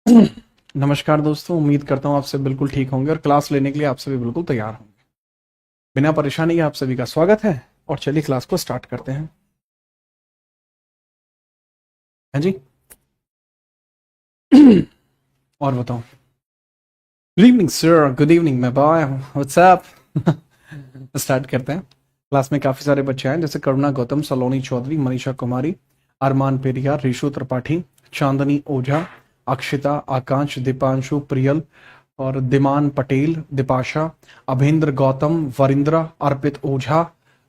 नमस्कार दोस्तों, उम्मीद करता हूँ आप सब बिल्कुल ठीक होंगे और क्लास लेने के लिए आप सभी बिल्कुल तैयार होंगे। बिना परेशानी के आप सभी का स्वागत है और चलिए क्लास को स्टार्ट करते हैं। हाँ जी। और बताओ। Good evening sir, good evening मैं बॉय, व्हाट्स अप। स्टार्ट करते हैं। क्लास में काफ़ी सारे बच्चे हैं जैसे करुणा गौतम, सलोनी चौधरी, मनीषा कुमारी, अरमान पेरिया, रिशु त्रिपाठी, चांदनी ओझा, अक्षिता, आकांश, दीपांशु, प्रियल और दिमान पटेल, दिपाशा, अभेंद्र गौतम, वरिंद्रा, अर्पित ओझा,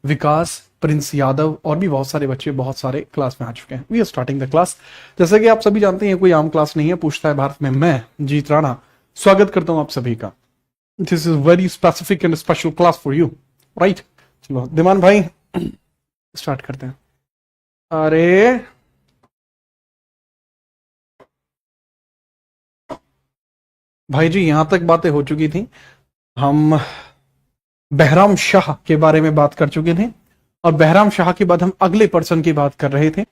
विकास, प्रिंस यादव और भी बहुत सारे बच्चे बहुत सारे क्लास में आ चुके हैं। We are starting the class. जैसे कि आप सभी जानते हैं कोई आम क्लास नहीं है, पूछता है भारत में मैं जीत राणा स्वागत करता हूं आप सभी का। This is very specific and special class for you, right. चलो दिमान भाई स्टार्ट करते हैं। अरे भाई जी, यहां तक बातें हो चुकी थी, हम बहराम शाह के बारे में बात कर चुके थे और बहराम शाह के बाद हम अगले पर्सन की बात कर रहे थे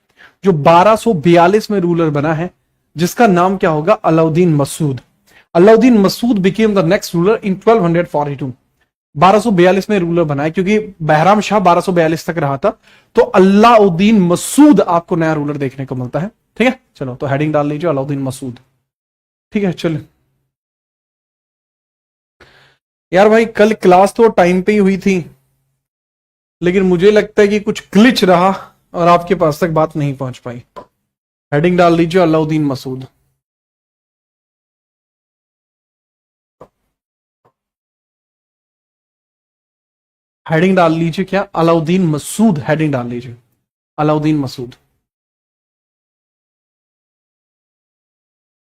जो 1242 में रूलर बना है, जिसका नाम क्या होगा? Alauddin Masud. Alauddin Masud became the next ruler in 1242। 1242 में रूलर बना है क्योंकि बहराम शाह 1242 तक रहा था, तो अलाउद्दीन मसूद आपको नया रूलर देखने को मिलता है। ठीक है, चलो तो हेडिंग डाल लीजिए अलाउद्दीन मसूद। ठीक है, चलो यार भाई, कल क्लास तो टाइम पे ही हुई थी, लेकिन मुझे लगता है कि कुछ ग्लिच रहा और आपके पास तक बात नहीं पहुंच पाई। हेडिंग डाल दीजिए अलाउद्दीन मसूद। हेडिंग डाल लीजिए क्या? अलाउद्दीन मसूद। हेडिंग डाल लीजिए अलाउद्दीन मसूद।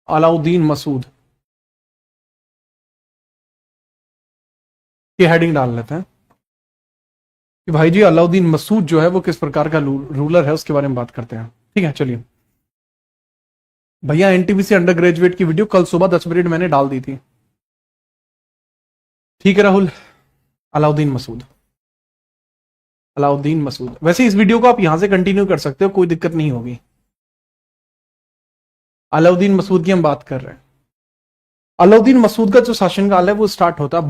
अलाउद्दीन मसूद की हेडिंग डाल लेते हैं कि भाई जी अलाउद्दीन मसूद जो है वो किस प्रकार का रूलर है, उसके बारे में बात करते हैं। ठीक है, चलिए भैया, एनटीपीसी अंडर ग्रेजुएट की वीडियो कल सुबह 10 मिनट मैंने डाल दी थी। ठीक है राहुल। अलाउद्दीन मसूद, अलाउद्दीन मसूद। वैसे इस वीडियो को आप यहां से कंटिन्यू कर सकते हो, कोई दिक्कत नहीं होगी। अलाउद्दीन मसूद की हम बात कर रहे हैं। अलाउद्दीन मसूद का जो शासनकाल है वो स्टार्ट होता है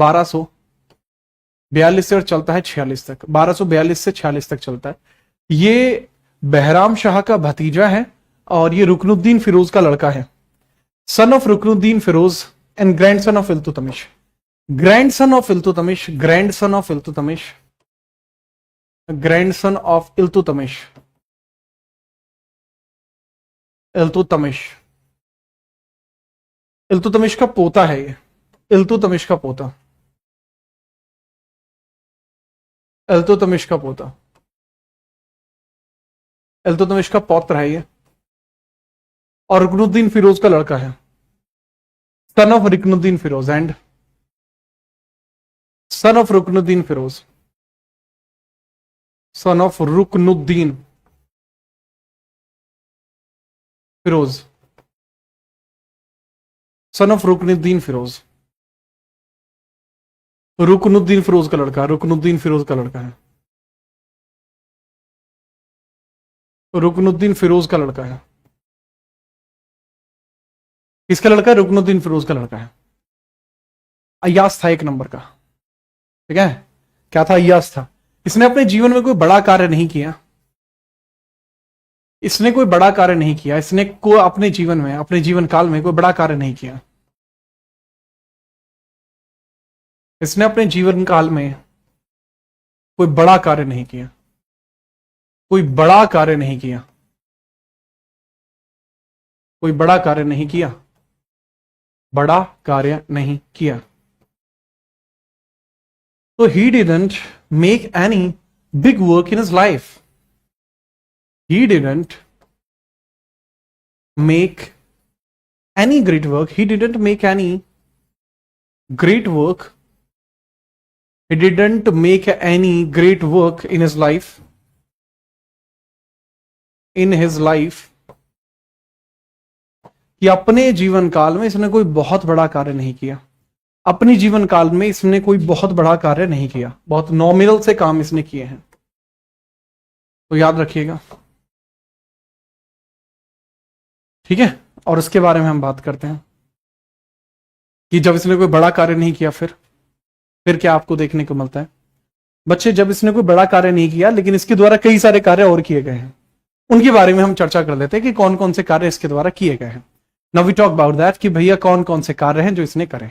1242 से और चलता है 46 तक। 1242 से 46 तक चलता है। ये बहराम शाह का भतीजा है और ये रुकनुद्दीन फिरोज का लड़का है। Son of Ruknuddin Firoz and grandson of Iltutmish. Grandson of Iltutmish, grandson of Iltutmish, grandson of Iltutmish, Iltutmish, Iltutmish का पोता है ये। इल्तुतमिश का पोता, इल्तुतमिश का पोता, इल्तुतमिश का पौत्र है ये और रुकनुद्दीन फिरोज का लड़का है। Son of Ruknuddin Firoz and son of Ruknuddin Firoz, son of Ruknuddin Firoz, son of Ruknuddin Firoz. Ruknuddin Firoz का लड़का, रुकनुद्दीन फिरोज का लड़का है, रुकनुद्दीन फिरोज का लड़का है। किसका लड़का है? रुकनुद्दीन फिरोज का लड़का है। अय्याज था एक नंबर का। ठीक है, क्या था? अय्याज था। इसने अपने जीवन में कोई बड़ा कार्य नहीं किया, इसने कोई बड़ा कार्य नहीं किया, इसने को अपने जीवन में, अपने जीवन काल में कोई बड़ा कार्य नहीं किया। इसने अपने जीवन काल में कोई बड़ा कार्य नहीं किया, कोई बड़ा कार्य नहीं किया, कोई बड़ा कार्य नहीं किया, बड़ा कार्य नहीं किया। So he didn't make any big work in his life. He didn't make any great work. He didn't make any great work. He didn't make any great work in his life. In his life. कि अपने जीवन काल में इसने कोई बहुत बड़ा कार्य नहीं किया। अपने जीवन काल में इसने कोई बहुत बड़ा कार्य नहीं किया, बहुत नॉमिनल से काम इसने किए हैं, तो याद रखिएगा। ठीक है, और उसके बारे में हम बात करते हैं। कि जब इसने कोई बड़ा कार्य नहीं किया फिर क्या आपको देखने को मिलता है बच्चे? जब इसने कोई बड़ा कार्य नहीं किया लेकिन इसके द्वारा कई सारे कार्य और किए गए हैं, उनके बारे में हम चर्चा कर लेते हैं कि कौन कौन से कार्य इसके द्वारा किए गए हैं। Now we talk about that कि भैया कौन कौन से कार्य हैं जो इसने करे।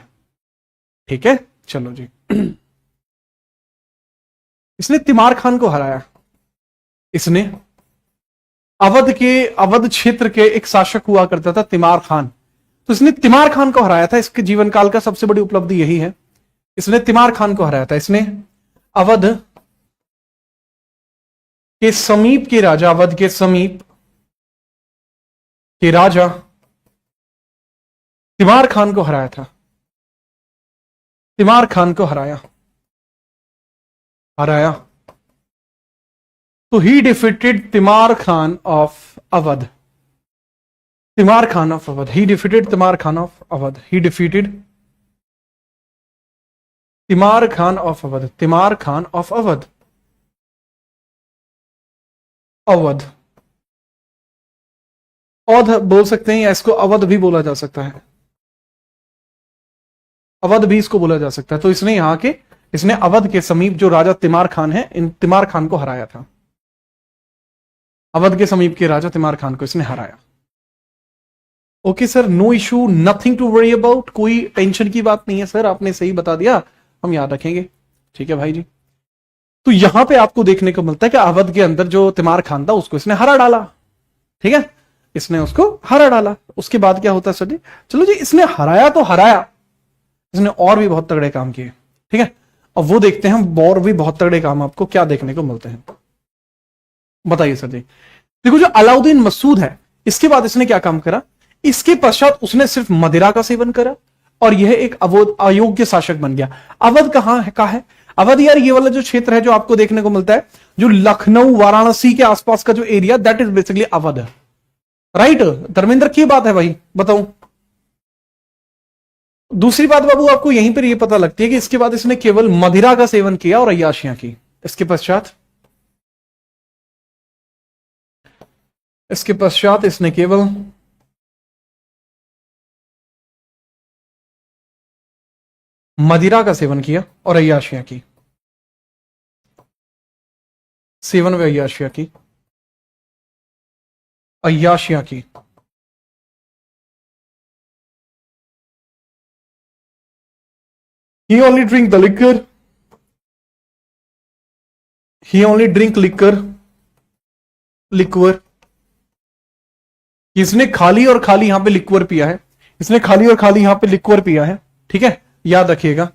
ठीक है, चलो जी। इसने तिमार खान को हराया। इसने अवध क्षेत्र के एक शासक हुआ करता था तिमार खान, तो इसने तिमार खान को हराया था। इसके जीवन काल का सबसे बड़ी उपलब्धि यही है, इसने तिमार खान को हराया था। इसने अवध के समीप के राजा, अवध के समीप के राजा तिमार खान को हराया था। तिमार खान को हराया तो he defeated Timar Khan of Awadh. Timar Khan of Awadh, he defeated Timar Khan of Awadh, he defeated Timar Khan of Awadh, Timar Khan of Awadh. Awadh, Oudh बोल सकते हैं या इसको अवध भी बोला जा सकता है, अवध भी इसको बोला जा सकता है। तो इसने अवध के समीप जो राजा तिमार खान है, इन तिमार खान को हराया था। अवध के समीप के राजा तिमार खान को इसने हराया। Okay sir, no issue, nothing to worry about, कोई टेंशन की बात नहीं है सर, आपने सही बता दिया, हम याद रखेंगे। ठीक है भाई जी। तो यहां पे आपको देखने को मिलता है कि अवध के अंदर जो तिमार खान था उसको इसने हरा डाला। ठीक है, इसने उसको हरा डाला। उसके बाद क्या होता है सर जी? चलो जी, इसने हराया तो हराया, इसने और भी बहुत तगड़े काम किए। ठीक है, अब वो देखते हैं हम, और भी बहुत तगड़े काम आपको क्या देखने को मिलते हैं, बताइए सर जी। देखो, जो अलाउद्दीन मसूद है, इसके बाद इसने क्या काम करा? इसके पश्चात उसने सिर्फ मदिरा का सेवन करा और यह एक अयोग्य शासक बन गया। अवध कहां है, का है अवध? यार ये वाला जो क्षेत्र है जो आपको देखने को मिलता है, जो लखनऊ वाराणसी के आसपास का जो area, that is basically Awadh. Right Dharmendra, की बात है भाई, बताऊं। दूसरी बात बाबू, आपको यहीं पर यह पता लगती है कि इसके बाद इसने केवल मदिरा का सेवन किया और अय्याशियां की। इसके पश्चात इसने केवल मदिरा का सेवन किया और अय्याशियां की, सेवन व अय्याशियां की, अय्याशियां की। He only drink the liquor. He only drink liquor. इसने खाली और खाली यहां पे लिक्वर पिया है। इसने खाली और खाली यहां पे लिक्वर पिया है। ठीक है, याद रखिएगा।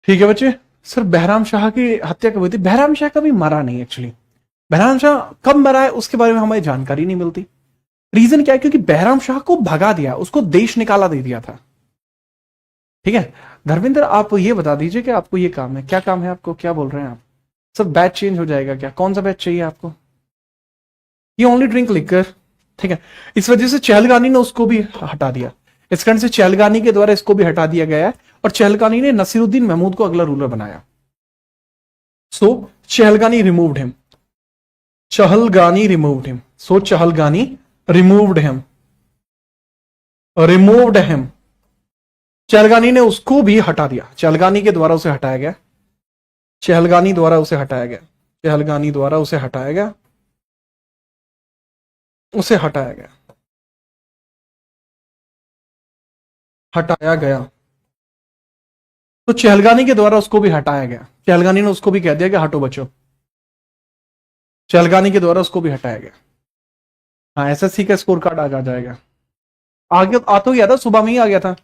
ठीक है बच्चे। सर बहराम शाह की हत्या कब हुई थी? बहराम शाह कभी मरा नहीं एक्चुअली। बहराम शाह कब मरा है उसके बारे में हमें जानकारी नहीं मिलती। रीजन क्या है? क्योंकि बहराम शाह को भगा दिया, उसको देश निकाला दे दिया था। ठीक है धर्मेंद्र, आप ये बता दीजिए कि आपको ये काम है, क्या काम है आपको, क्या बोल रहे हैं आप? सर बैच चेंज हो जाएगा क्या? कौन सा बैच चाहिए आपको? ये ओनली ड्रिंक लिकर। ठीक है, इस वजह से चहलगानी ने उसको भी हटा दिया। इस कारण से चहलगानी के द्वारा इसको भी हटा दिया गया है और चहलगानी ने नसीरुद्दीन महमूद को अगला रूलर बनाया। So Chahalgani removed him, Chahalgani removed him, so Chahalgani removed him, removed him, Chahalgani ने उसको भी हटा दिया, चहलगानी के द्वारा उसे हटाया गया, चहलगानी द्वारा उसे हटाया गया, चहलगानी द्वारा उसे हटाया गया, उसे हटाया गया, हटाया गया। तो चहलगानी के द्वारा उसको भी हटाया गया, चहलगानी ने उसको भी कह दिया कि हटो बच्चों, चहलगानी के द्वारा उसको भी हटाया गया। हाँ, एसएससी का स्कोर कार्ड आ जाएगा, आगे आ तो गया था, सुबह में ही आ गया था।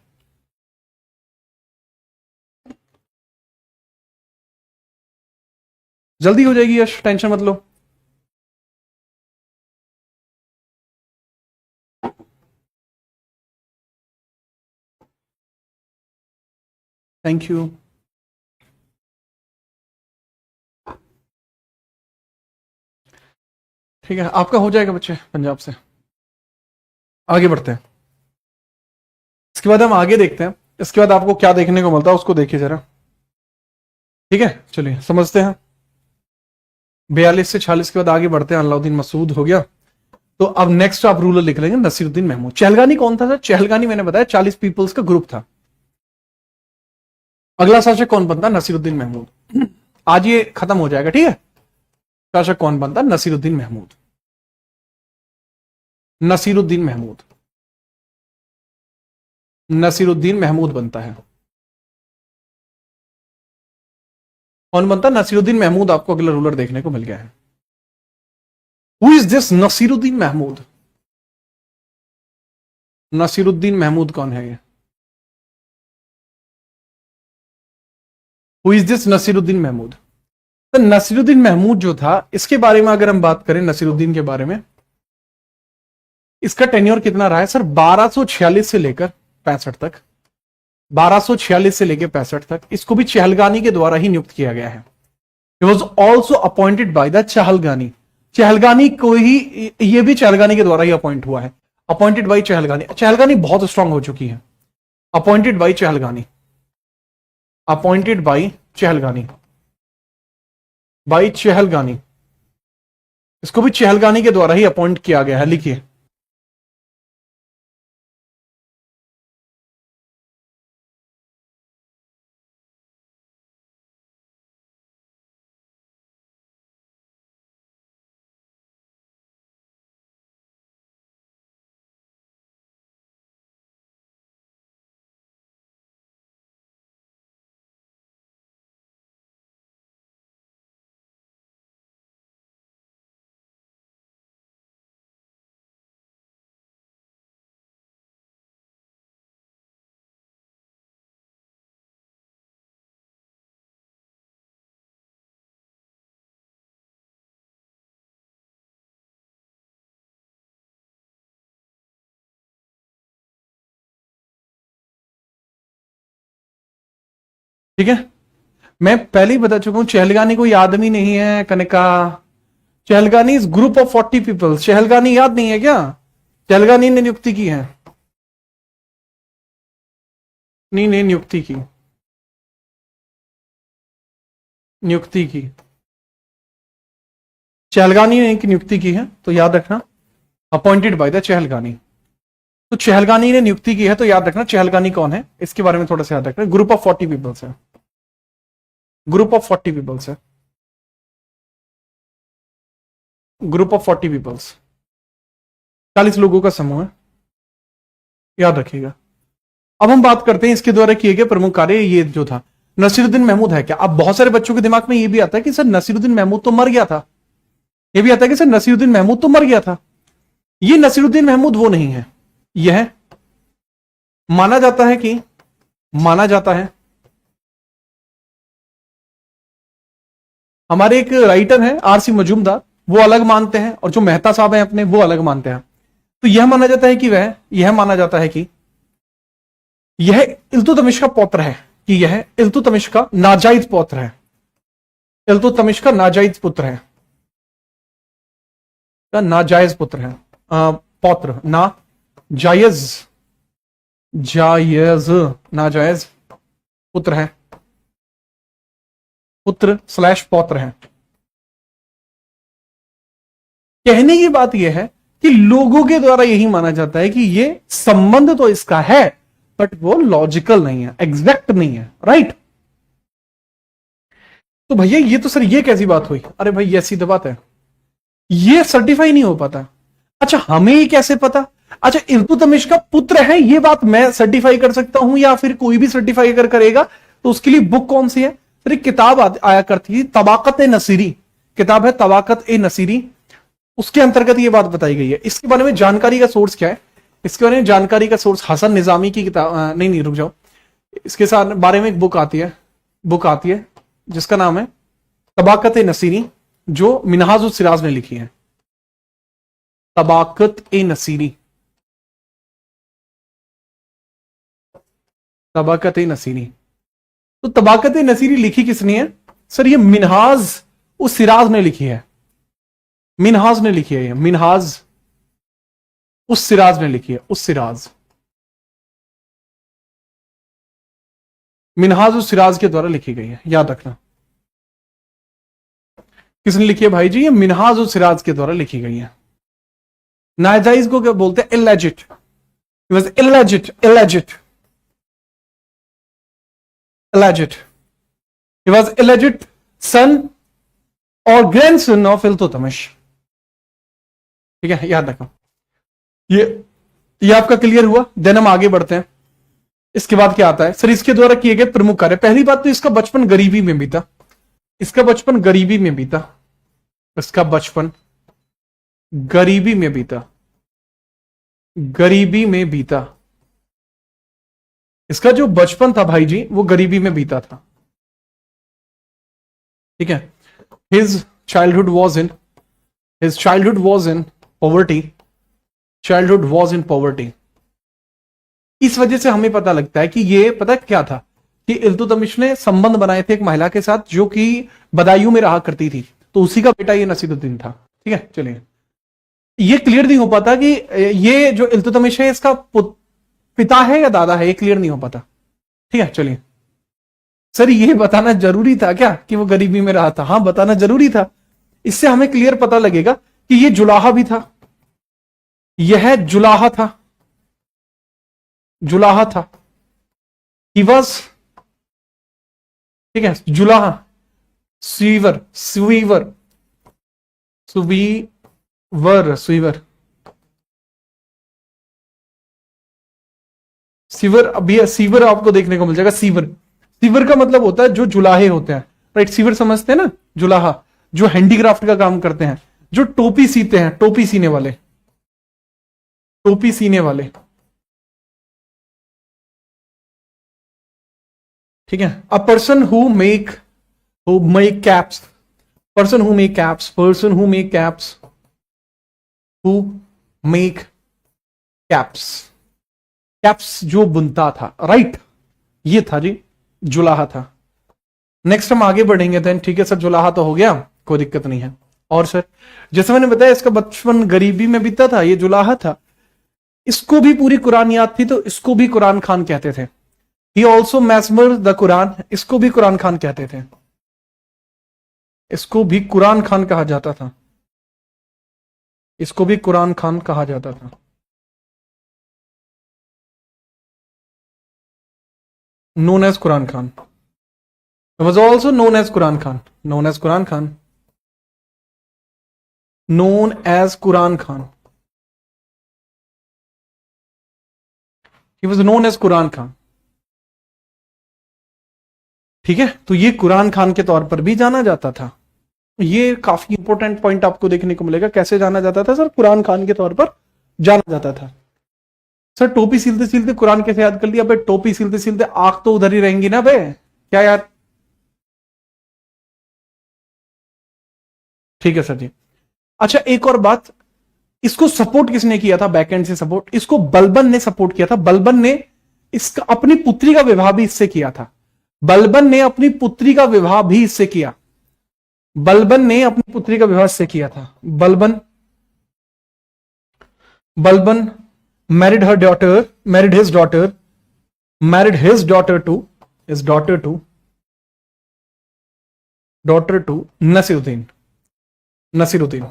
जल्दी हो जाएगी यश, टेंशन मत लो। Thank you. ठीक है, आपका हो जाएगा बच्चे पंजाब से। आगे बढ़ते हैं, इसके बाद हम आगे देखते हैं, इसके बाद आपको क्या देखने को मिलता है उसको देखिए जरा। ठीक है, चलिए समझते हैं। 42 से 46 के बाद आगे बढ़ते हैं। अलाउद्दीन मसूद हो गया, तो अब नेक्स्ट आप रूलर लिख लेंगे नसीरुद्दीन महमूद। चहलगानी कौन था सर? चहलगानी मैंने बताया 40 पीपल्स का ग्रुप था। अगला शासक कौन बनता? नसीरुद्दीन महमूद। आज ये खत्म हो जाएगा, ठीक है। शासक कौन बनता? नसीरुद्दीन महमूद, नसीरुद्दीन महमूद, नसीरुद्दीन महमूद बनता है। कौन बनता? नसीरुद्दीन महमूद। आपको अगला रूलर देखने को मिल गया है। Who is this Nasiruddin Mahmud? Nasiruddin Mahmud कौन है ये? Who is this Nasiruddin Mahmud? तो नसीरुद्दीन महमूद जो था, इसके बारे में अगर हम बात करें, नसीरुद्दीन के बारे में, इसका टेन्योर कितना रहा है सर? 1246 से लेकर 65 तक, 1246 से लेकर 65 तक। इसको भी चहलगानी के द्वारा ही नियुक्त किया गया है। He was also appointed by the चहलगानी। चहलगानी को ही, ये भी चहलगानी के द्वारा ही अपॉइंट हुआ है। अपॉइंटेड बाई चहलगानी। चहलगानी बहुत स्ट्रांग हो चुकी है। Appointed by Chahalgani, appointed by Chahalgani, by चहलगानी। इसको भी चहलगानी के द्वारा ही अपॉइंट किया गया है। लिखिए, ठीक है। मैं पहले ही बता चुका हूं, चहलगानी कोई आदमी नहीं है Kanika. Chahalgani is group of 40 peoples. Chahalgani याद नहीं है क्या? चहलगानी ने नियुक्ति की है, नहीं नहीं, नियुक्ति की, नियुक्ति की। चहलगानी ने एक नियुक्ति की है, तो याद रखना, अपॉइंटेड बाय द चहलगानी। तो चहलगानी ने नियुक्ति की है, तो याद रखना चहलगानी कौन है, इसके बारे में थोड़ा सा याद रखना। ग्रुप ऑफ 40 पीपल्स है, ग्रुप ऑफ 40 पीपल्स है, ग्रुप ऑफ 40 पीपल्स, 40 लोगों का समूह है, याद रखिएगा। अब हम बात करते हैं इसके द्वारा किए गए प्रमुख कार्य। ये जो था नसीरुद्दीन महमूद है क्या? अब बहुत सारे बच्चों के दिमाग में ये भी आता है कि सर नसीरुद्दीन महमूद तो मर गया था। ये भी आता है कि सर नसीरुद्दीन महमूद तो मर गया था। ये नसीरुद्दीन महमूद वो नहीं है। यह माना जाता है कि, माना जाता है, हमारे एक राइटर हैं आरसी मजूमदार, वो अलग मानते हैं, और जो मेहता साहब हैं अपने, वो अलग मानते हैं। तो यह माना जाता है कि वह, यह माना जाता है कि यह इल्तुतमिश का पौत्र है, कि यह इल्तुतमिश का नाजायज पौत्र है, इल्तुतमिश का नाजायज पुत्र है, का नाजायज पुत्र है, पौत्र, ना जायज, जायज, नाजायज पुत्र है। पुत्र स्लैश पौत्र हैं। कहने की बात यह है कि लोगों के द्वारा यही माना जाता है कि ये संबंध तो इसका है, बट वो लॉजिकल नहीं है, एग्जैक्ट नहीं है, राइट। तो भैया ये तो सर ये कैसी बात हुई? अरे भाई ये सीधी बात है, ये सर्टिफाई नहीं हो पाता। अच्छा हमें ये कैसे पता? अच्छा इल्तुतमिश का पुत्र है, ये बात मैं सर्टिफाई कर सकता हूं या फिर कोई भी सर्टिफाई अगर करेगा तो उसके लिए बुक कौन सी है? फिर एक किताब आया करती थी, तबाकत ए नसीरी, किताब है तबाकत ए नसीरी, उसके अंतर्गत ये बात बताई गई है। इसके बारे में जानकारी का सोर्स क्या है? इसके बारे में जानकारी का सोर्स हसन निजामी की किताब, नहीं रुक जाओ, इसके साथ बारे में एक बुक आती है जिसका नाम है तबाकत ए नसीरी, जो मिनहाज उस सिराज ने लिखी है। तबाकत ए नसीरी, तबाकत ए नसीरी। तो तबाकत ए नसीरी लिखी किसने है सर? ये मिनहाज उस सिराज ने लिखी है, मिनहाज ने लिखी है, ये मिनहाज उस सिराज ने लिखी है, उस सिराज, मिनहाज उस सिराज के द्वारा लिखी गई है, याद रखना। किसने लिखी है भाई जी? ये मिनहाज उस सिराज के द्वारा लिखी गई है। नाजायज को क्या बोलते हैं? Alleged, he was alleged, he was alleged son और ग्रैंडसन ऑफ इल्तुतमिश। ठीक है, याद रखो। ये आपका क्लियर हुआ। देन हम आगे बढ़ते हैं। इसके बाद क्या आता है सर? इसके द्वारा किए गए प्रमुख कार्य। पहली बात तो इसका बचपन गरीबी में बीता, इसका बचपन गरीबी में बीता, इसका बचपन गरीबी में बीता, गरीबी में बीता। इसका जो बचपन था भाई जी वो गरीबी में बीता था। ठीक है, his childhood was in poverty, childhood was in poverty. इस वजह से हमें पता लगता है कि ये पता क्या था कि इल्तुतमिश ने संबंध बनाए थे एक महिला के साथ जो कि बदायूं में रहा करती थी, तो उसी का बेटा ये नसीरुद्दीन था। ठीक है, चलिए, ये क्लियर नहीं हो पाता कि ये जो इल्तुतमिश है इसका पिता है या दादा है, ये क्लियर नहीं हो पाता। ठीक है, चलिए। सर ये बताना जरूरी था क्या कि वो गरीबी में रहा था? हाँ, बताना जरूरी था। इससे हमें क्लियर पता लगेगा कि ये जुलाहा भी था, यह जुलाहा था, जुलाहा था, ही वॉज, ठीक है, जुलाहा, स्वीवर, स्वीवर, सुवीवर, स्वीवर, सीवर। अभी सीवर आपको देखने को मिल जाएगा। सीवर, सीवर का मतलब होता है जो जुलाहे होते हैं, राइट। सीवर समझते हैं ना? जुलाहा जो हैंडीक्राफ्ट का काम करते हैं, जो टोपी सीते हैं, टोपी सीने वाले, टोपी सीने वाले। ठीक है, a person who make caps, person who make caps, person who make caps, who make caps, caps जो बुनता था, राइट। ये था जी, जुलाहा था। नेक्स्ट हम आगे बढ़ेंगे देन। ठीक है सर, जुलाहा तो हो गया, कोई दिक्कत नहीं है। और सर जैसे मैंने बताया इसका बचपन गरीबी में बीता था, ये जुलाहा था। इसको भी पूरी कुरान याद थी तो इसको भी कुरान खान कहते थे। ही ऑल्सो मैस्मर द कुरान, इसको भी कुरान खान कहते थे, इसको भी कुरान खान कहा जाता था, इसको भी कुरान खान कहा जाता था। known as Quran Khan. It was also known as Quran Khan. Known as Quran Khan. Known as Quran Khan. He was known as Quran Khan. ठीक है, तो ये कुरान खान के तौर पर भी जाना जाता था। ये काफी इंपॉर्टेंट पॉइंट आपको देखने को मिलेगा। कैसे जाना जाता था सर? कुरान खान के तौर पर जाना जाता था। सर टोपी सिलते सिलते कुरान कैसे याद कर लिया? भाई टोपी सिलते सिलते आंख तो उधर ही रहेंगी ना बे, क्या यार? ठीक है सर जी। अच्छा एक और बात, इसको सपोर्ट किसने किया था? बैकएंड से सपोर्ट इसको बलबन ने सपोर्ट किया था। बलबन ने इसका अपनी पुत्री का विवाह भी इससे किया था। बलबन ने अपनी पुत्री का विवाह भी इससे किया। बलबन ने अपनी पुत्री का विवाह इससे किया था। Balban married her daughter, married his daughter to daughter to Nasiruddin. Nasiruddin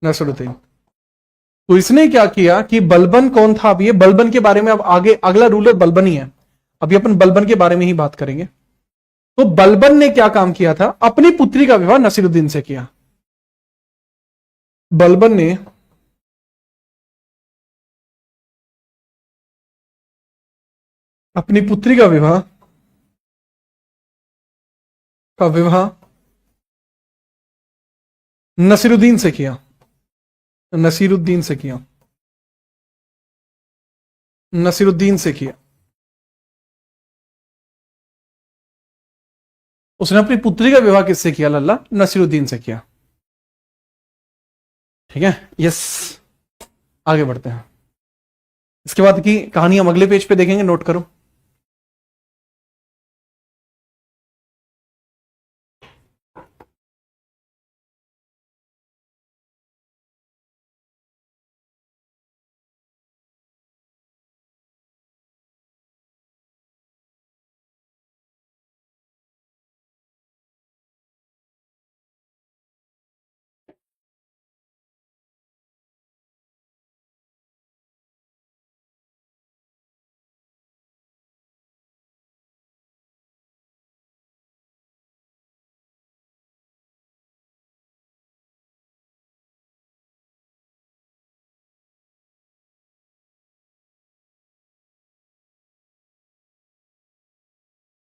Nasiruddin. तो इसने क्या किया कि बलबन कौन था, अब ये बलबन के बारे में, अब आगे अगला रूलर बलबन ही है, अभी अपन बलबन के बारे में ही बात करेंगे। तो बलबन ने क्या काम किया था, अपनी पुत्री का विवाह नसीरुद्दीन से किया। बलबन ने अपनी पुत्री का विवाह नसीरुद्दीन से किया। नसीरुद्दीन से किया। नसीरुद्दीन से किया। उसने अपनी पुत्री का विवाह किससे किया लल्ला? नसीरुद्दीन से किया। ठीक है, यस। आगे बढ़ते हैं। इसके बाद की कहानी हम अगले पेज पे देखेंगे, नोट करो।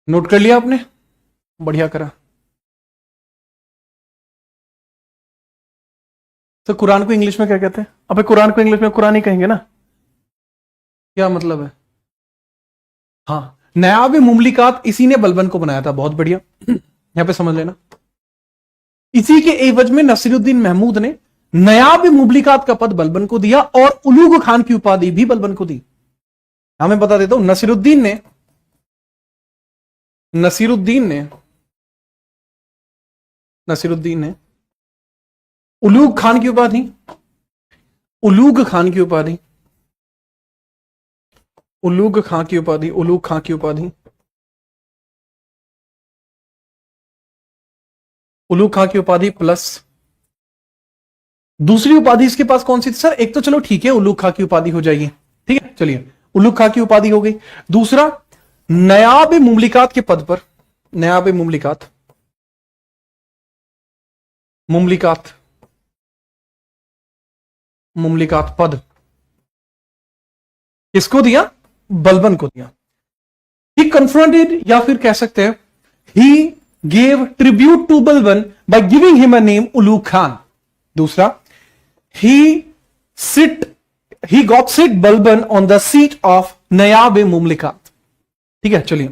नोट कर लिया आपने? बढ़िया करा। तो कुरान को इंग्लिश में क्या कहते हैं? अबे कुरान को इंग्लिश में कुरान ही कहेंगे ना, क्या मतलब है? हाँ, नयाब मुमलिकात इसी ने बलबन को बनाया था। बहुत बढ़िया, यहां पे समझ लेना। इसी के एवज में नसीरुद्दीन महमूद ने नयाब मुमलिकात का पद बलबन को दिया और उलूग खान की उपाधि भी बलबन को दी। हमें बता देता हूं, नसीरुद्दीन ने उलूग खान की उपाधि, उलूग खान की उपाधि, उलूग खां की उपाधि, उलूग खां की उपाधि, उलूग खां की उपाधि प्लस दूसरी उपाधि इसके पास कौन सी थी सर? एक तो चलो ठीक है, उलूग खां की उपाधि हो जाएगी, ठीक है, चलिए उलूग खां की उपाधि हो गई। दूसरा, नयाब मुमलिकात के पद पर, नयाब मुमलिकात, मुमलिकात, मुमलिकात पद किसको दिया? बलबन को दिया। ही कन्फ्रंटेड, या फिर कह सकते हैं he gave tribute to Balban by giving him a name Ulugh Khan. दूसरा, he sit he got sit Balban on the seat of Naib Mumlikat. ठीक है, चलिए।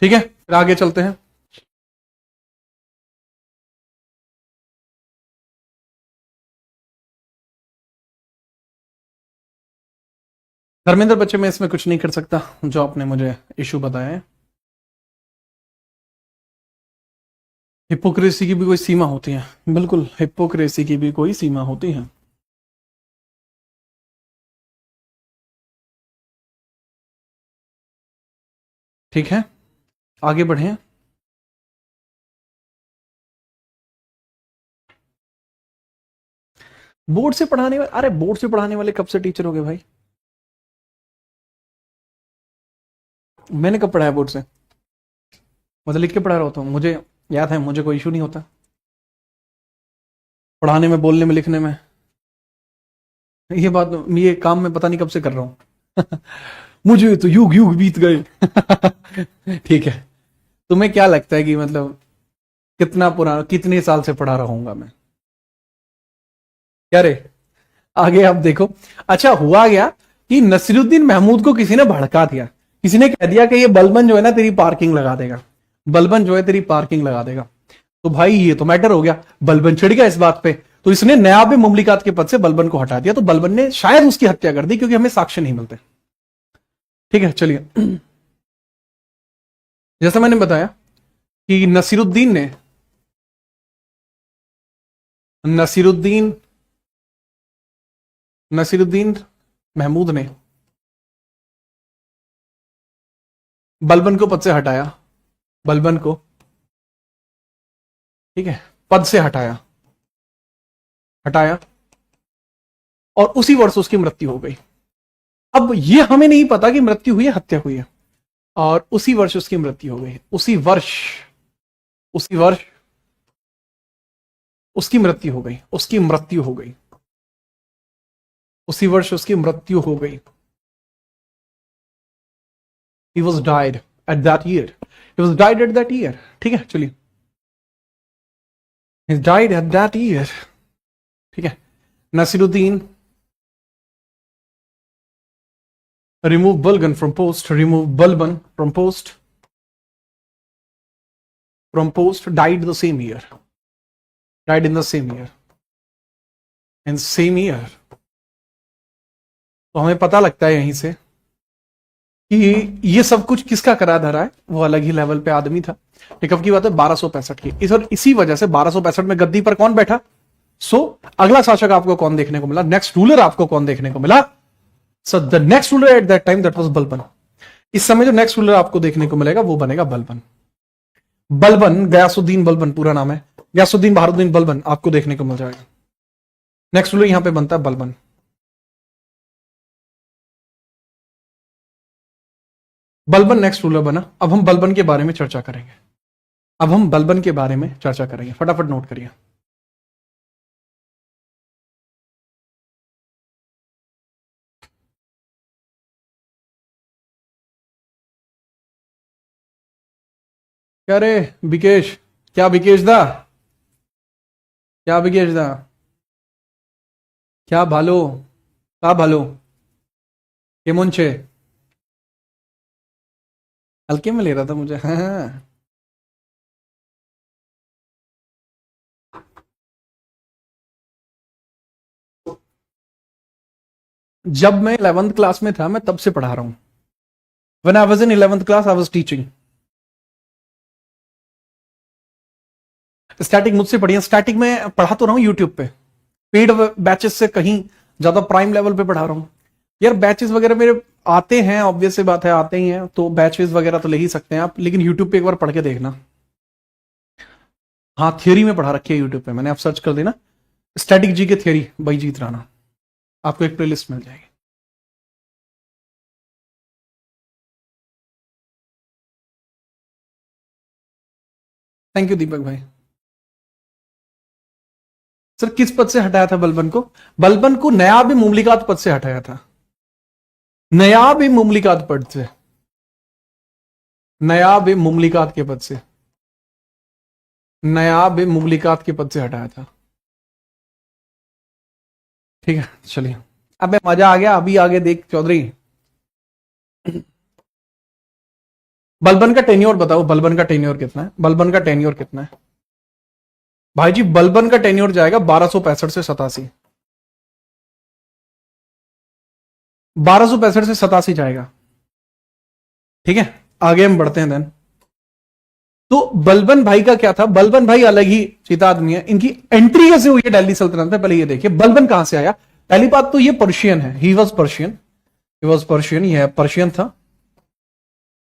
ठीक है, फिर आगे चलते हैं। धर्मेंद्र बच्चे, मैं इसमें कुछ नहीं कर सकता जो आपने मुझे इशू बताया है। हिपोक्रेसी की भी कोई सीमा होती है, बिल्कुल, हिपोक्रेसी की भी कोई सीमा होती है। ठीक है, आगे बढ़े। बोर्ड से पढ़ाने वाले, अरे बोर्ड से पढ़ाने वाले कब से टीचर हो गए भाई? मैंने कब पढ़ाया बोर्ड से? मतलब लिख के पढ़ा रहा होता हूँ, मुझे याद है, मुझे कोई इशू नहीं होता पढ़ाने में, बोलने में, लिखने में। ये बात, ये काम मैं पता नहीं कब से कर रहा हूं। मुझे तो युग युग बीत गए। ठीक है, तुम्हें क्या लगता है कि मतलब कितना पुराना, कितने साल से पढ़ा रहूंगा मैं? क्या रे, आगे आप देखो। अच्छा, हुआ गया कि नसीरुद्दीन महमूद को किसी ने भड़का दिया। किसी ने कह दिया कि ये बलबन जो है ना तेरी पार्किंग लगा देगा, बलबन जो है तेरी पार्किंग लगा देगा। तो भाई ये तो मैटर हो गया, बलबन चिढ़ गया इस बात पे, तो इसने नयाब मुमलिकात के पद से बलबन को हटा दिया। तो बलबन ने शायद उसकी हत्या कर दी, क्योंकि हमें साक्ष्य नहीं मिलते। ठीक है, चलिए। जैसा मैंने बताया कि नसीरुद्दीन ने नसीरुद्दीन नसीरुद्दीन महमूद ने बलबन को पद से हटाया, बलबन को, ठीक है, पद से हटाया, हटाया, और उसी वर्ष उसकी मृत्यु हो गई। अब यह हमें नहीं पता कि मृत्यु हुई है, हत्या हुई है, और उसी वर्ष उसकी मृत्यु हो गई, उसी वर्ष उसकी मृत्यु हो गई, उसकी मृत्यु हो गई, उसी वर्ष उसकी मृत्यु हो गई। He was died at that year. He was died at that year. ठीक है, चलिए, he died at that year. ठीक है, Naseeruddin remove Balban from post, remove Balban from post, died the same year, died in the same year, in same year. तो हमें पता लगता है यहीं से कि ये सब कुछ किसका करा धरा है, वो अलग ही लेवल पे आदमी था। ये कब की बात है, 1265 की। और इसी वजह से 1265 में गद्दी पर कौन बैठा? अगला शासक आपको कौन देखने को मिला, नेक्स्ट रूलर आपको कौन देखने को मिला? The next ruler at that time that was Balban. इस समय जो नेक्स्ट रूलर आपको देखने को मिलेगा वो बनेगा बलबन। बलबन, गयासुद्दीन बलबन पूरा नाम है, गयासुद्दीन बहारुद्दीन बलबन आपको देखने को मिल जाएगा। नेक्स्ट रूलर यहां पे बनता है बलबन। बलबन नेक्स्ट रूलर बना। अब हम बलबन के बारे में चर्चा करेंगे, अब हम बलबन के बारे में चर्चा करेंगे। फटाफट नोट करिए। क्या रे विकेश, क्या विकेश दा, क्या विकेश दा, क्या भालो, का भालो केमन छे? हल्के में ले रहा था मुझे। हाँ। जब मैं 11th क्लास में था मैं तब से पढ़ा रहा हूं। When I was in 11th class I was teaching। Static मुझसे पढ़िए। स्टैटिक में पढ़ा तो रहा हूं यूट्यूब पे, पेड बैचेस से कहीं ज्यादा प्राइम लेवल पे पढ़ा रहा हूं। यार बैचेस वगैरह मेरे आते हैं, ऑब्वियस सी बात है, आते ही हैं, तो बैचेस वगैरह तो ले ही सकते हैं आप, लेकिन यूट्यूब पे एक बार पढ़ के देखना। हाँ, थियोरी में पढ़ा रखी है यूट्यूब पे मैंने, आप सर्च कर देना स्टैटिक जी के थियोरी बाई जीत राणा, आपको एक प्लेलिस्ट मिल जाएगी। थैंक यू दीपक भाई। सर किस पद से हटाया था बलबन को? बलबन को नयाब मुमलिकात पद से हटाया था, नयाब मुमलिकात पद से, नयाब मुमलिकात के पद से, नयाब मुमलिकात के पद से हटाया था। ठीक है, चलिए, अब मजा आ गया। अभी आगे देख चौधरी, बलबन का टेन्योर बताओ, बलबन का टेन्योर कितना है? बलबन का टेन्योर कितना है भाई जी? बलबन का टेन्योर जाएगा 1265 से 87, 1265 से 87 जाएगा। ठीक है, आगे हम बढ़ते हैं देन। तो बलबन भाई का क्या था? बलबन भाई अलग ही चीता आदमी है। इनकी एंट्री कैसे हुई है दिल्ली सल्तनत में? पहले ये देखिए बलबन कहां से आया। पहली बात तो ये पर्शियन है, he was Persian, he was Persian, ये पर्शियन था,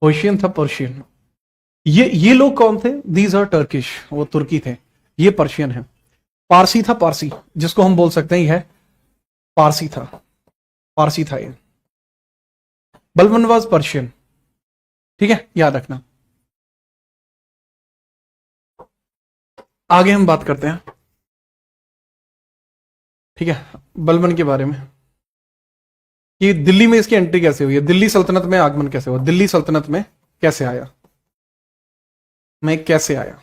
पर्शियन था, पर्शियन। ये लोग कौन थे? दीज आर टर्किश, वो तुर्की थे, ये पर्शियन है। पारसी था, पारसी जिसको हम बोल सकते हैं ये है पारसी था, पारसी था ये। Balban was Persian. ठीक है, याद रखना। आगे हम बात करते हैं, ठीक है, बलबन के बारे में कि दिल्ली में इसकी एंट्री कैसे हुई है, दिल्ली सल्तनत में आगमन कैसे हुआ, दिल्ली सल्तनत में कैसे आया, मैं कैसे आया,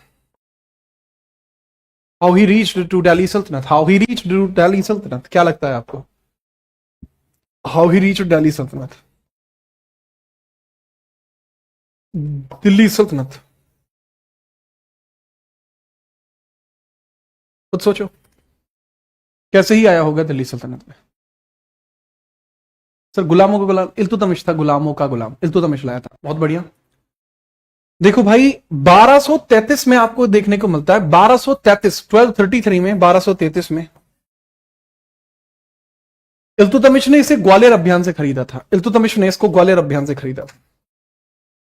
how he reached to Delhi Sultanate, how he reached to Delhi Sultanate. क्या लगता है आपको, हाउ ही रीच्ड दिल्ली सल्तनत, दिल्ली सल्तनत? खुद सोचो कैसे ही आया होगा दिल्ली सल्तनत में। सर गुलामों का गुलाम इल्तुतमिश था, गुलामों का गुलाम इल्तुतमिश लाया था। बहुत बढ़िया। देखो भाई 1233 में आपको देखने को मिलता है, 1233, 1233 में, 1233 में इल्तुतमिश ने इसे ग्वालियर अभियान से खरीदा था। इल्तुतमिश ने इसको ग्वालियर अभियान से खरीदा था।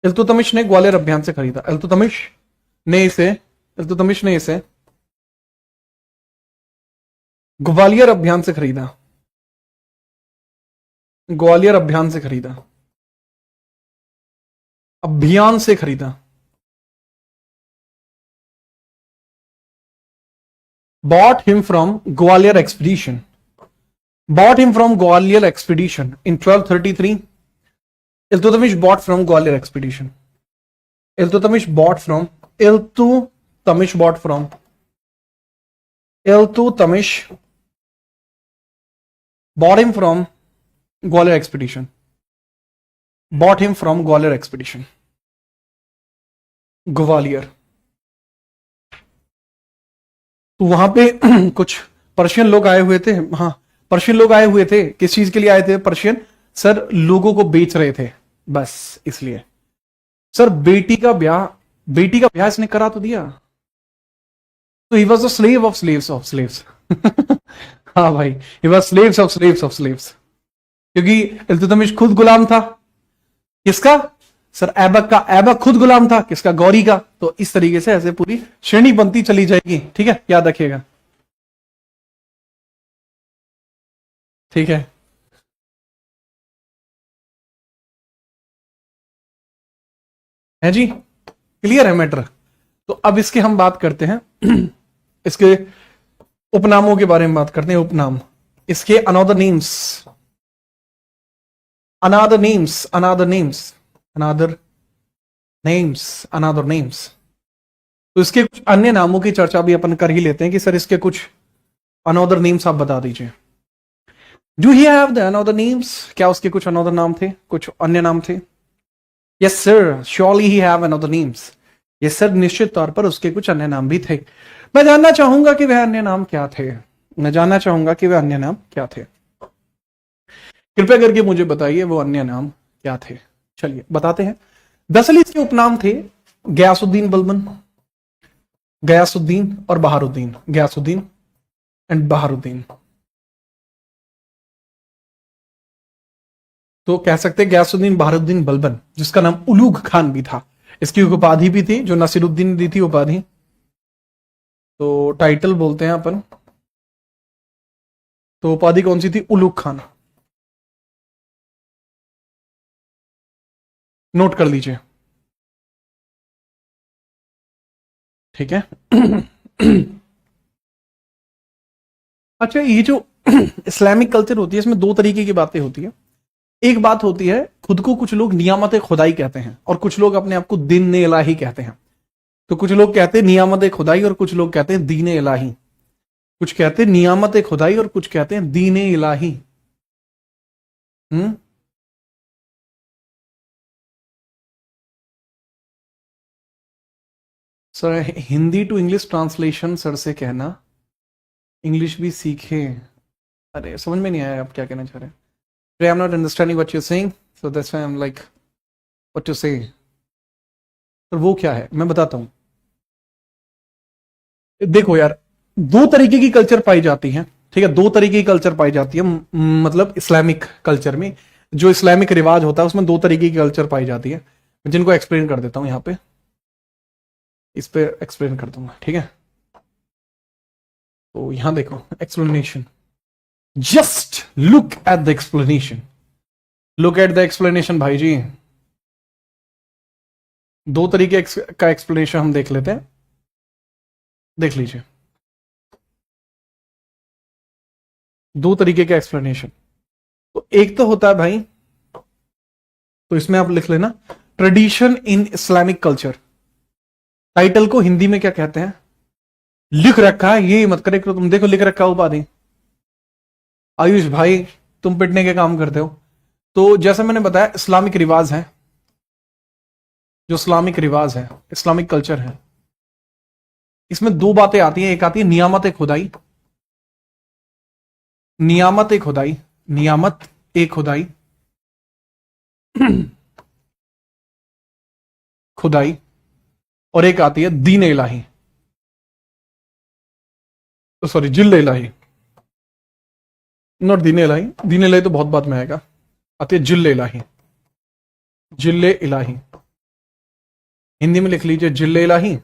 इल्तुतमिश ने ग्वालियर अभियान से खरीदा। इल्तुतमिश ने इसे ग्वालियर अभियान से खरीदा। ग्वालियर अभियान से खरीदा। अभियान से खरीदा। bought him from Gwalior expedition. Bought him from Gwalior expedition in 1233. Iltutmish bought from Gwalior expedition. Iltutmish bought from Iltutmish bought from Iltutmish bought him from Gwalior expedition. Bought him from Gwalior expedition. Gwalior. तो वहां पे कुछ Persian लोग आए हुए थे। हाँ, Persian लोग आए हुए थे। किस चीज के लिए आए थे पर्शियन? सर लोगों को बेच रहे थे, बस इसलिए। सर बेटी का ब्याह इसने करा तो दिया। तो he was a slave of slaves of slaves. हाँ भाई, he was slaves of slaves of slaves, क्योंकि इल्तुतमिश खुद गुलाम था। किसका? सर ऐबक का। ऐबक खुद गुलाम था। किसका? गौरी का। तो इस तरीके से ऐसे पूरी श्रेणी बनती चली जाएगी। ठीक है, याद रखिएगा। ठीक है, जी क्लियर है मैटर। तो अब इसके हम बात करते हैं इसके उपनामों के बारे में बात करते हैं। उपनाम इसके अनदर नेम्स, अनादर नेम्स, अनादर नेम्स, अनादर नेम्स, अनादर नेम्स। तो इसके कुछ अन्य नामों की चर्चा भी अपन कर ही लेते हैं कि सर इसके कुछ अनदर नेम्स आप बता दीजिए। Do he have the another names? क्या उसके कुछ अनदर नाम थे, कुछ अन्य नाम थे? Yes sir, surely he have another names. Yes sir, निश्चित तौर पर उसके कुछ अन्य नाम भी थे। मैं जानना चाहूंगा कि वह अन्य नाम क्या थे। मैं जानना चाहूंगा कि वह अन्य नाम क्या थे। कृपया करके मुझे बताइए वो अन्य नाम क्या थे। चलिए बताते हैं। दरअसल इसके उपनाम थे गयासुद्दीन बलबन, गयासुद्दीन और बहारुद्दीन। गयासुद्दीन एंड बहारुद्दीन। तो कह सकते हैं गयासुद्दीन बहारुद्दीन बलबन, जिसका नाम उलूग खान भी था। इसकी उपाधि भी थी जो नसीरुद्दीन ने दी थी उपाधि, तो टाइटल बोलते हैं अपन। तो उपाधि कौन सी थी? उलूग खान। नोट कर लीजिए, ठीक है। अच्छा, ये जो इस्लामिक कल्चर होती है इसमें दो तरीके की बातें होती है। एक बात होती है, खुद को कुछ लोग नियामत खुदाई कहते हैं और कुछ लोग अपने आप को दीन इलाही कहते हैं। तो कुछ लोग कहते हैं नियामत खुदाई और कुछ लोग कहते हैं दीन इलाही। कुछ कहते हैं नियामत खुदाई और कुछ कहते हैं Din Ilahi. Sir Hindi to English translation sir से कहना, इंग्लिश भी सीखे। अरे समझ में नहीं आया आप क्या कहना चाह रहे हैं। I'm not understanding what you're saying, so that's why I'm like, what to say. तो वो क्या है मैं बताता हूं। देखो यार, दो तरीके की कल्चर पाई जाती है, ठीक है। दो तरीके की कल्चर पाई जाती है, मतलब इस्लामिक कल्चर में जो इस्लामिक रिवाज होता है उसमें दो तरीके की कल्चर पाई जाती है, जिनको एक्सप्लेन कर देता हूं यहां पे। इस पे एक्सप्लेन कर दूंगा, ठीक है। तो यहां देखो explanation. Just look at the explanation. Look at the explanation भाई जी। दो तरीके का एक्सप्लेनेशन हम देख लेते हैं, देख लीजिए। दो तरीके का एक्सप्लेनेशन। तो एक तो होता है भाई, तो इसमें आप लिख लेना tradition in Islamic culture. Title को हिंदी में क्या कहते हैं? लिख रखा है, ये मत करे करो तुम। देखो लिख रखा उपाधि। आयुष भाई तुम पिटने के काम करते हो। तो जैसा मैंने बताया इस्लामिक रिवाज है, जो इस्लामिक रिवाज है, इस्लामिक कल्चर है, इसमें दो बातें आती हैं। एक आती है नियामत खुदाई, नियामत खुदाई, नियामत खुदाई, खुदाई। और एक आती है दीन इलाही, सॉरी जिल्ले इलाही, नॉट दीन इलाही, दीन इलाही तो बहुत बाद में आएगा, आती है जिल्ले इलाही, जिल्ले इलाही, हिंदी में लिख लीजिए जिल्ले इलाही।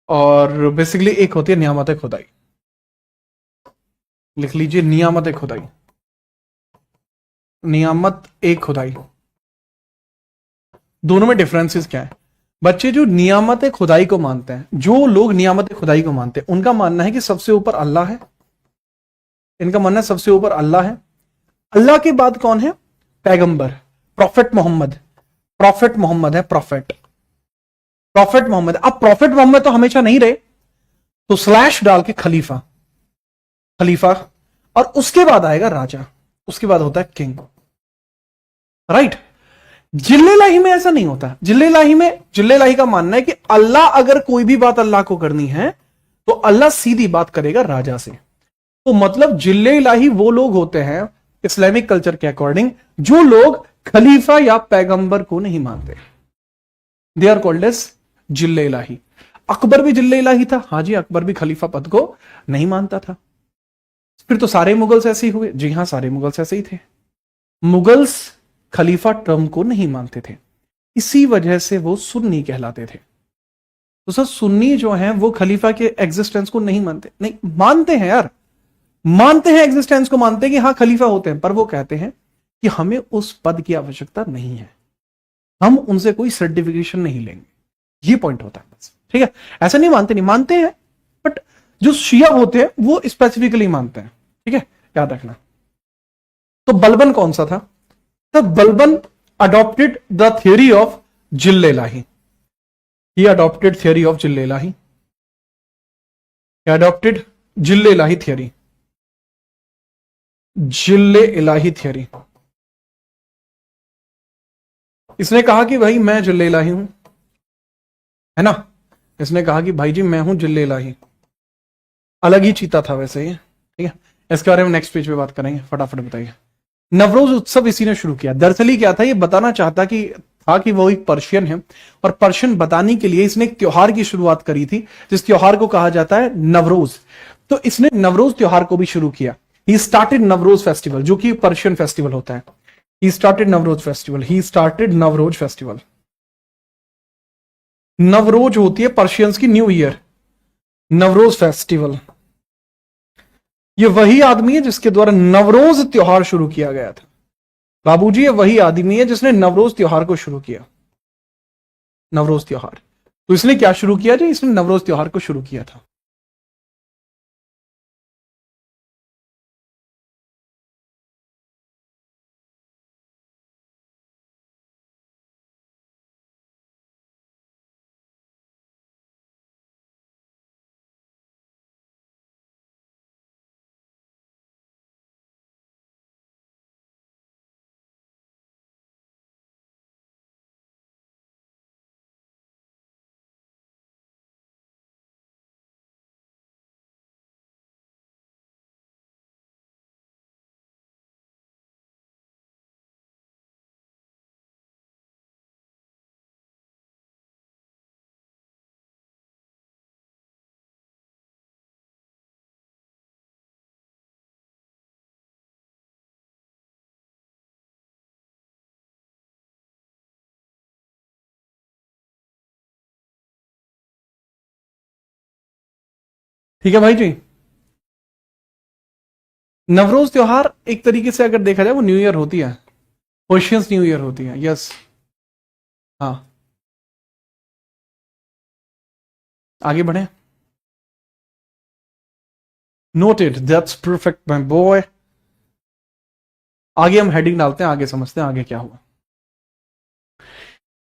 और बेसिकली एक होती है नियामत खुदाई, लिख लीजिए नियामत खुदाई, नियामत ए खुदाई। दोनों में डिफरेंसेस क्या है बच्चे? जो नियामत खुदाई को मानते हैं, जो लोग नियामत खुदाई को मानते हैं, उनका मानना है कि सबसे ऊपर अल्लाह है। इनका मानना है सबसे ऊपर अल्लाह है। अल्लाह के बाद कौन है? पैगंबर, प्रॉफेट मोहम्मद। प्रॉफेट मोहम्मद है, प्रॉफेट, प्रॉफेट मोहम्मद। अब प्रॉफेट मोहम्मद तो हमेशा नहीं रहे, तो स्लैश डाल के खलीफा, खलीफा, और उसके बाद आएगा राजा, उसके बाद होता है किंग, राइट। जिल्ले इलाही में ऐसा नहीं होता। जिल्ले इलाही में, जिल्ले इलाही का मानना है कि अल्लाह, अगर कोई भी बात अल्लाह को करनी है तो अल्लाह सीधी बात करेगा राजा से। तो मतलब जिल्ले इलाही वो लोग होते हैं इस्लामिक कल्चर के अकॉर्डिंग जो लोग खलीफा या पैगंबर को नहीं मानते, दे आर कॉल्ड एज जिल्ले इलाही। अकबर भी जिल्ले इलाही था, हां जी, अकबर भी खलीफा पद को नहीं मानता था। फिर तो सारे मुगल्स ऐसे ही हुए। जी हां, सारे मुगल्स ऐसे ही थे। मुगल्स खलीफा टर्म को नहीं मानते थे, इसी वजह से वो सुन्नी कहलाते थे। तो सर सुन्नी जो है वो खलीफा के एग्जिस्टेंस को नहीं मानते, नहीं मानते हैं यार, मानते हैं एग्जिस्टेंस को, मानते हैं कि हाँ खलीफा होते हैं, पर वो कहते हैं कि हमें उस पद की आवश्यकता नहीं है, हम उनसे कोई सर्टिफिकेशन नहीं लेंगे। ये पॉइंट होता है बस, ठीक है। ऐसा नहीं मानते, नहीं मानते हैं, बट जो शिया होते हैं वो स्पेसिफिकली मानते हैं, ठीक है, याद रखना। तो बलबन कौन सा था? तो Balban adopted the theory of जिल्ले इलाही। ही अडॉप्टेड थियोरी ऑफ जिल्ले इलाही, अडॉप्टेड जिल्ले इलाही थियोरी, जिल्ले इलाही थियोरी। इसने कहा कि भाई मैं जिल्ले इलाही हूं, है ना। इसने कहा कि भाई जी मैं हूं जिल्ले इलाही। अलग ही चीता था वैसे ये, ठीक है। इसके बारे में नेक्स्ट पेज पे बात करेंगे, फटाफट बताइए। नवरोज उत्सव इसी ने शुरू किया। दरअसल क्या था, ये बताना चाहता कि था कि वो एक पर्शियन है, और पर्शियन बताने के लिए इसने एक त्योहार की शुरुआत करी थी, जिस त्योहार को कहा जाता है नवरोज। तो इसने नवरोज त्योहार को भी शुरू किया। ही स्टार्टेड नवरोज फेस्टिवल, जो कि पर्शियन फेस्टिवल होता है। He started Navroz festival, he started Navroz festival. Navroz होती है पर्शियंस की न्यू ईयर, नवरोज फेस्टिवल। ये वही आदमी है जिसके द्वारा नवरोज त्योहार शुरू किया गया था। बाबूजी, ये वही आदमी है जिसने नवरोज त्योहार को शुरू किया, नवरोज त्योहार। तो इसने क्या शुरू किया जी? इसने नवरोज त्योहार को शुरू किया था। ठीक है भाई जी। नवरोज त्योहार एक तरीके से अगर देखा जाए वो न्यू ईयर होती है, पर्शियंस न्यू ईयर होती है। यस, हाँ, आगे बढ़े। Noted, that's perfect my boy. आगे हम हेडिंग डालते हैं, आगे समझते हैं आगे क्या हुआ।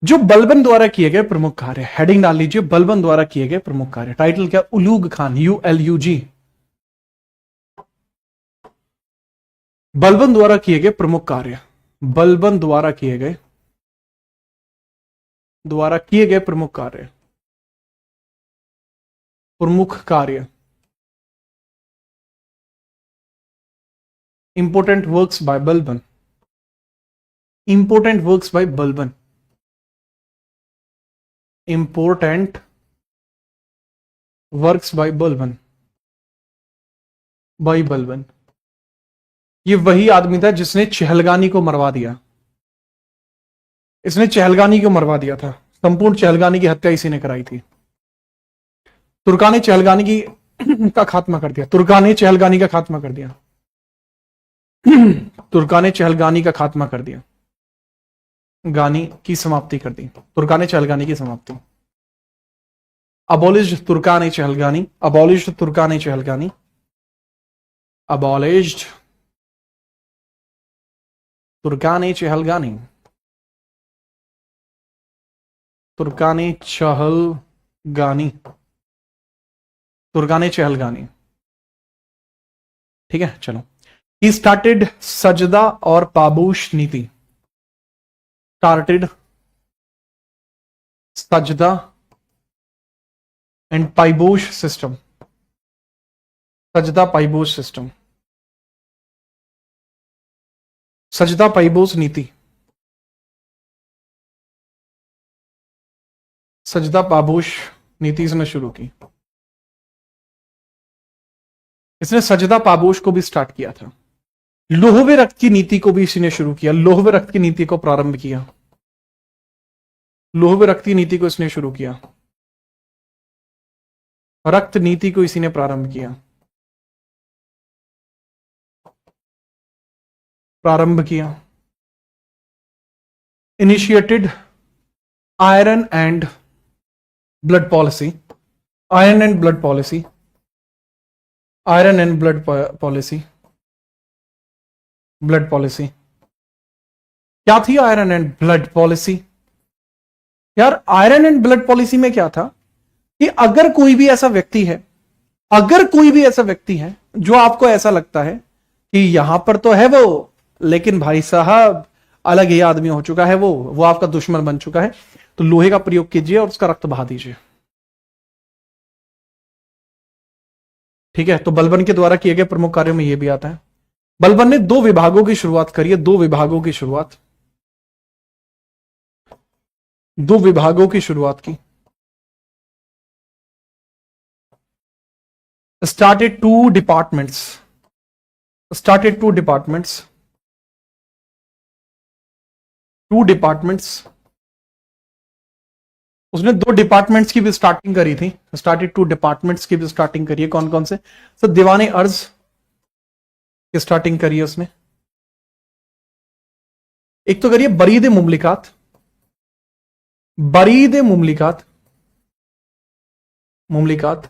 जो बलबन द्वारा किए गए प्रमुख कार्य, हेडिंग डाल लीजिए, बलबन द्वारा किए गए प्रमुख कार्य। टाइटल क्या? उलूग खान, ULUG। बलबन द्वारा किए गए प्रमुख कार्य, बलबन द्वारा किए गए प्रमुख कार्य, प्रमुख कार्य। Important works by Balban, important works by Balban. Important works by Balban. ये वही आदमी था जिसने चहलगानी को मरवा दिया। इसने चहलगानी को मरवा दिया था। संपूर्ण चहलगानी की हत्या इसी ने कराई थी। तुर्काने चहलगानी की का खात्मा कर दिया। तुर्काने चहलगानी का खात्मा कर दिया। तुर्काने चहलगानी का खात्मा कर दिया। गानी की समाप्ति कर दी। तुर्काने चहलगानी की समाप्ति। Abolished Turkan Chahalgani. Abolished Turkan Chahalgani. Abolished Turkan Chahalgani. Turkan Chahalgani. Turkan Chahalgani. ठीक है, चलो। ही स्टार्टेड सजदा और पाबूश नीति। स्टार्टेड सजदा एंड पाइबोश सिस्टम। सजदा पाइबोश सिस्टम। सजदा पाइबोश नीति। सजदा पाबोश नीति इसने शुरू की। इसने सजदा पाबोश को भी स्टार्ट किया था। लोहवे रक्त की नीति को भी इसी ने शुरू किया। लोहवे रक्त की नीति को प्रारंभ किया। लोहवे रक्त की नीति को इसने शुरू किया। रक्त नीति को इसी ने प्रारंभ किया। प्रारंभ किया। Initiated iron and blood policy. Iron and blood policy. Iron and blood policy. Blood policy क्या थी? Iron and blood policy. यार, आयरन एंड ब्लड पॉलिसी में क्या था कि अगर कोई भी ऐसा व्यक्ति है, अगर कोई भी ऐसा व्यक्ति है जो आपको ऐसा लगता है कि यहां पर तो है वो, लेकिन भाई साहब अलग ही आदमी हो चुका है, वो आपका दुश्मन बन चुका है, तो लोहे का प्रयोग कीजिए और उसका रक्त बहा दीजिए। ठीक है, तो बलबन के द्वारा किए गए प्रमुख कार्यों में यह भी आता है। बलबन ने 2 विभागों की शुरुआत करी है। 2 विभागों की शुरुआत। 2 विभागों की शुरुआत की। Started 2 departments. Started 2 departments. 2 departments. उसने 2 डिपार्टमेंट्स की भी स्टार्टिंग करी थी। स्टार्टेड 2 डिपार्टमेंट्स की भी स्टार्टिंग करी है। कौन कौन से? सर, दीवाने अर्ज की स्टार्टिंग करी है उसने। एक तो करिए बरीद मुमलिकात। बरीद मुमलिकात। मुमलिकात।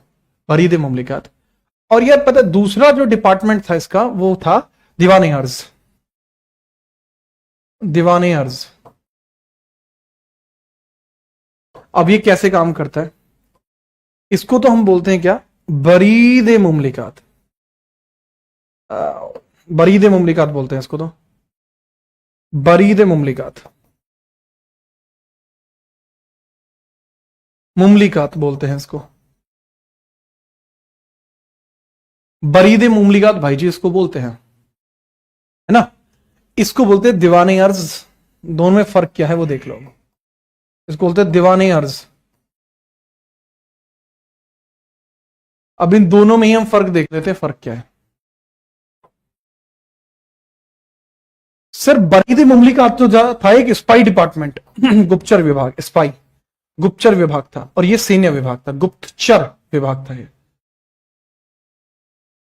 बरीद मुमलिकात। और यार पता है, दूसरा जो डिपार्टमेंट था इसका वो था दीवाने अर्ज। दीवाने अर्ज। अब ये कैसे काम करता है? इसको तो हम बोलते हैं क्या? बरीद मुमलिकात। बरीद मुमलिकात बोलते हैं इसको तो। बरीद मुमलिकात। मुमलिकात बोलते हैं इसको। बरीद मुमलिकात भाई जी इसको बोलते हैं, है ना? इसको बोलते हैं दीवाने अर्ज। दोनों में फर्क क्या है वो देख लो। इसको बोलते हैं दीवाने अर्ज। अब इन दोनों में ही हम फर्क देख लेते हैं, फर्क क्या है। सर, बरीद मुमलिकात तो था एक स्पाई डिपार्टमेंट। गुप्तचर विभाग। स्पाई गुप्तचर विभाग था, और ये सैन्य विभाग था। गुप्तचर विभाग था ये,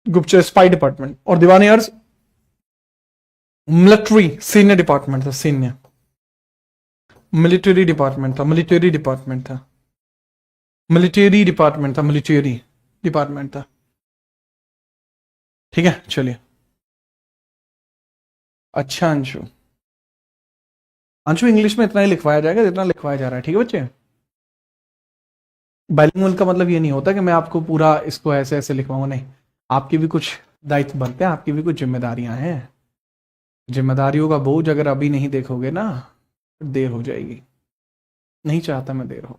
गुप्तचर स्पाई डिपार्टमेंट। और दीवाने अर्ज मिलिट्री सैन्य डिपार्टमेंट था। सैन्य मिलिट्री डिपार्टमेंट था। मिलिट्री डिपार्टमेंट था। मिलिट्री डिपार्टमेंट था। मिलिट्री डिपार्टमेंट था। ठीक है, चलिए। अच्छा अंशु, अंशु इंग्लिश में इतना ही लिखवाया जाएगा जितना लिखवाया जा रहा है। ठीक है बच्चे? बाइलिंगुअल का मतलब ये नहीं होता कि मैं आपको पूरा इसको ऐसे ऐसे लिखवाऊंगा, नहीं। आपकी भी कुछ दायित्व बनते हैं, आपकी भी कुछ जिम्मेदारियां हैं। जिम्मेदारियों का बोझ अगर अभी नहीं देखोगे ना, देर हो जाएगी। नहीं चाहता मैं देर हो।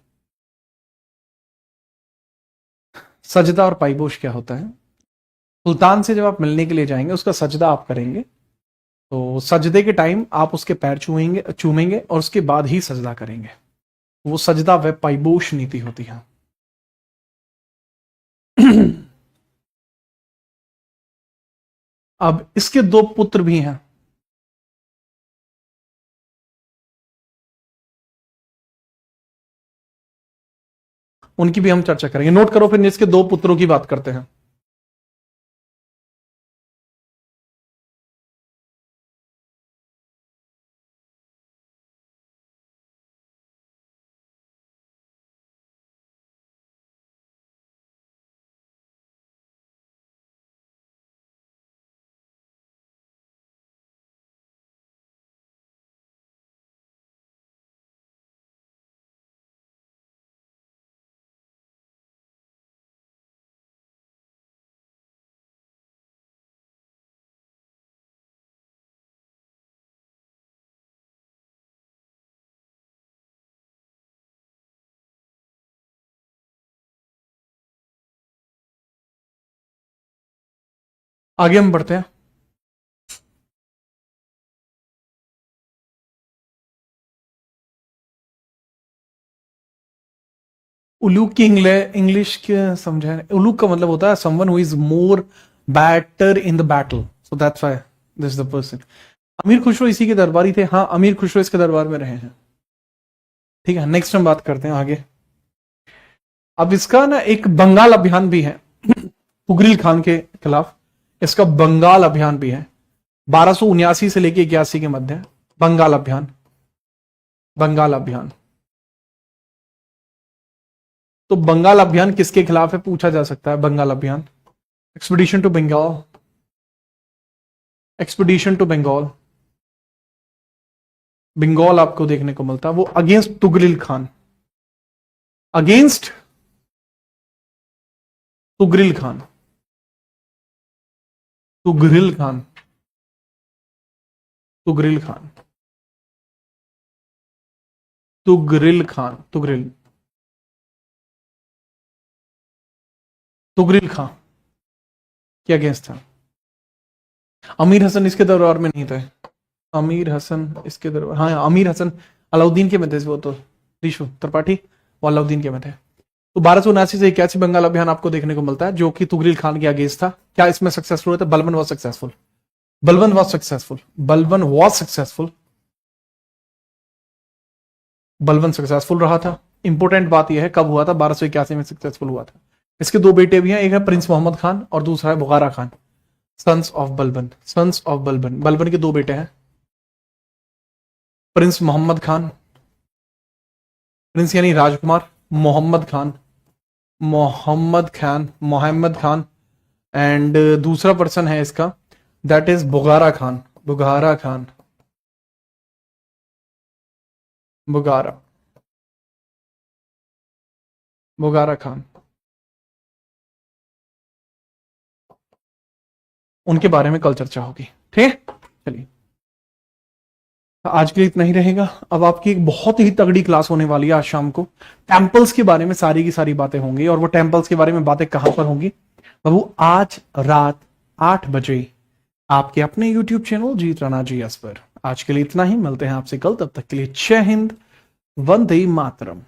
सजदा और पाइबोश क्या होता है? सुल्तान से जब आप मिलने के लिए जाएंगे, उसका सजदा आप करेंगे, तो सजदे के टाइम आप उसके पैर चूमेंगे और उसके बाद ही सजदा करेंगे। वो सजदा व पाइबोश नीति होती है। अब इसके दो पुत्र भी हैं, उनकी भी हम चर्चा करेंगे। नोट करो, फिर इसके दो पुत्रों की बात करते हैं। आगे हम बढ़ते हैं। उलूक की इंग्लिश के समझा। उलूक का मतलब होता है someone who is more better in the battle, so that's why this is the person. Amir Khusro इसी के दरबारी थे। हाँ, अमीर खुसरो इसके दरबार में रहे हैं। ठीक है, नेक्स्ट हम बात करते हैं आगे। अब इसका ना एक बंगाल अभियान भी है तुगरिल खान के खिलाफ। इसका बंगाल अभियान भी है 1279 से लेके 81 के मध्य। बंगाल अभियान, बंगाल अभियान। तो बंगाल अभियान किसके खिलाफ है पूछा जा सकता है। बंगाल अभियान, expedition to Bengal, expedition to Bengal. Bengal आपको देखने को मिलता है, वो अगेंस्ट तुगरिल खान, अगेंस्ट तुगरिल खान, तुगरिल खान, तुगरिल खान, तुगरिल खान, तुगरिल, तुगरिल खान के अगेंस्ट था। अमीर हसन इसके दरबार में नहीं थे। अमीर हसन इसके दरबार, हाँ अमीर हसन अलाउद्दीन के में थे, वो तो ऋषु त्रिपाठी वो अलाउद्दीन के में थे। तो 1279 से 81 बंगाल अभियान आपको देखने को मिलता है जो कि तुगरिल खान के अगेंस्ट था। क्या इसमें सक्सेसफुल हुआ था? Balban was successful, Balban was successful, Balban was successful, Balban successful रहा था। इंपॉर्टेंट बात यह है कब हुआ था, 1281 में सक्सेसफुल हुआ था। इसके दो बेटे भी हैं, एक है प्रिंस मोहम्मद खान और दूसरा है Bukhara Khan, sons of Balban, sons of Balban. Balban के दो बेटे हैं, प्रिंस मोहम्मद खान, प्रिंस यानी राजकुमार, मोहम्मद खान, मोहम्मद खान, मोहम्मद खान। एंड दूसरा पर्सन है इसका, दैट इज बुखारा खान, बुखारा खान, बुखारा, बुखारा खान। उनके बारे में कल चर्चा होगी। ठीक है, चलिए आज के लिए इतना ही रहेगा। अब आपकी एक बहुत ही तगड़ी क्लास होने वाली है आज शाम को। टेम्पल्स के बारे में सारी की सारी बातें होंगी, और वो टेम्पल्स के बारे में बातें कहां पर होंगी बाबू? आज रात 8 बजे आपके अपने YouTube चैनल जीत राणा GS पर। आज के लिए इतना ही, मिलते हैं आपसे कल, तब तक के लिए जय हिंद, वंदे मातरम।